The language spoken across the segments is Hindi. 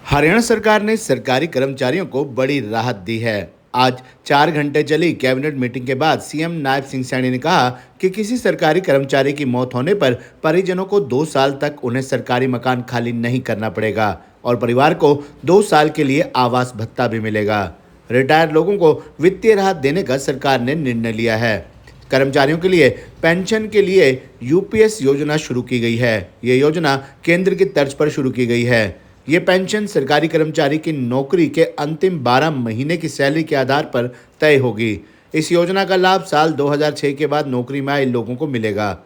हरियाणा सरकार ने सरकारी कर्मचारियों को बड़ी राहत दी है। आज 4 घंटे चली कैबिनेट मीटिंग के बाद सीएम नायब सिंह सैनी ने कहा कि किसी सरकारी कर्मचारी की मौत होने पर परिजनों को 2 साल तक उन्हें सरकारी मकान खाली नहीं करना पड़ेगा और परिवार को 2 साल के लिए आवास भत्ता भी मिलेगा। रिटायर्ड लोगों को वित्तीय राहत देने का सरकार ने निर्णय लिया है। कर्मचारियों के लिए पेंशन के लिए यूपीएस योजना शुरू की गई है। ये योजना केंद्र की तर्ज पर शुरू की गई है। ये पेंशन सरकारी कर्मचारी की नौकरी के अंतिम 12 महीने की सैलरी के आधार पर तय होगी। इस योजना का लाभ साल 2006 के बाद नौकरी में आए लोगों को मिलेगा।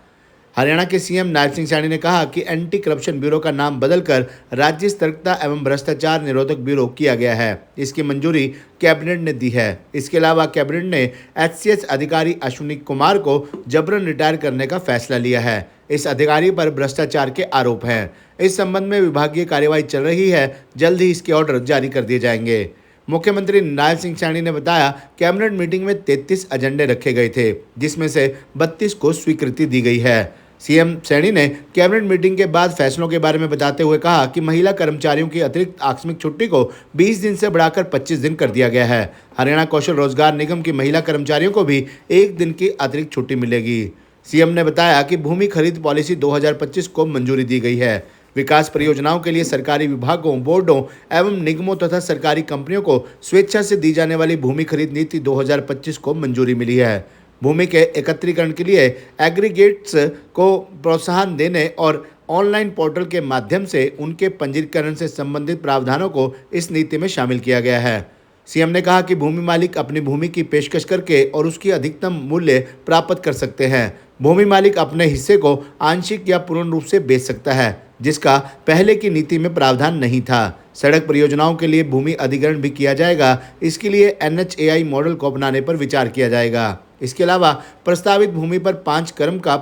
हरियाणा के सीएम नायब सिंह सैनी ने कहा कि एंटी करप्शन ब्यूरो का नाम बदलकर राज्य सतर्कता एवं भ्रष्टाचार निरोधक ब्यूरो किया गया है। इसकी मंजूरी कैबिनेट ने दी है। इसके अलावा कैबिनेट ने एचसीएस अधिकारी अश्विनी कुमार को जबरन रिटायर करने का फैसला लिया है। इस अधिकारी पर भ्रष्टाचार के आरोप हैं। इस संबंध में विभागीय कार्यवाही चल रही है। जल्द ही इसके ऑर्डर जारी कर दिए जाएंगे। मुख्यमंत्री नायब सिंह सैनी ने बताया, कैबिनेट मीटिंग में 33 एजेंडे रखे गए थे, जिसमें से 32 को स्वीकृति दी गई है। सीएम सैनी ने कैबिनेट मीटिंग के बाद फैसलों के बारे में बताते हुए कहा कि महिला कर्मचारियों की अतिरिक्त आकस्मिक छुट्टी को 20 दिन से बढ़ाकर 25 दिन कर दिया गया है। हरियाणा कौशल रोजगार निगम की महिला कर्मचारियों को भी 1 दिन की अतिरिक्त छुट्टी मिलेगी। सीएम ने बताया कि भूमि खरीद पॉलिसी 2025 को मंजूरी दी गई है। विकास परियोजनाओं के लिए सरकारी विभागों, बोर्डों एवं निगमों तथा सरकारी कंपनियों को स्वेच्छा से दी जाने वाली भूमि खरीद नीति 2025 को मंजूरी मिली है। भूमि के एकत्रीकरण के लिए एग्रीगेट्स को प्रोत्साहन देने और ऑनलाइन पोर्टल के माध्यम से उनके पंजीकरण से संबंधित प्रावधानों को इस नीति में शामिल किया गया है। सीएम ने कहा कि भूमि मालिक अपनी भूमि की पेशकश करके और उसकी अधिकतम मूल्य प्राप्त कर सकते हैं। भूमि मालिक अपने हिस्से को आंशिक या पूर्ण रूप से बेच सकता है, जिसका पहले की नीति में प्रावधान नहीं था। सड़क परियोजनाओं के लिए भूमि अधिग्रहण भी किया जाएगा। इसके लिए NHAI मॉडल को अपनाने पर विचार किया जाएगा। इसके अलावा प्रस्तावित भूमि पर 5 क्रम का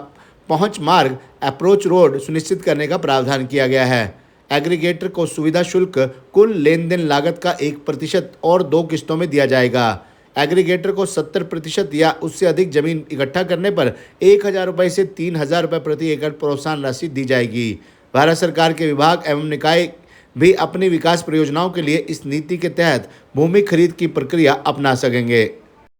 पहुंच मार्ग अप्रोच रोड सुनिश्चित करने का प्रावधान किया गया है। एग्रीगेटर को सुविधा शुल्क कुल लेन देन लागत का 1% और 2 किस्तों में दिया जाएगा। एग्रीगेटर को 70% या उससे अधिक जमीन इकट्ठा करने पर 1,000 रुपये से 3,000 रुपये प्रति एकड़ प्रोत्साहन राशि दी जाएगी। भारत सरकार के विभाग एवं निकाय भी अपनी विकास परियोजनाओं के लिए इस नीति के तहत भूमि खरीद की प्रक्रिया अपना सकेंगे।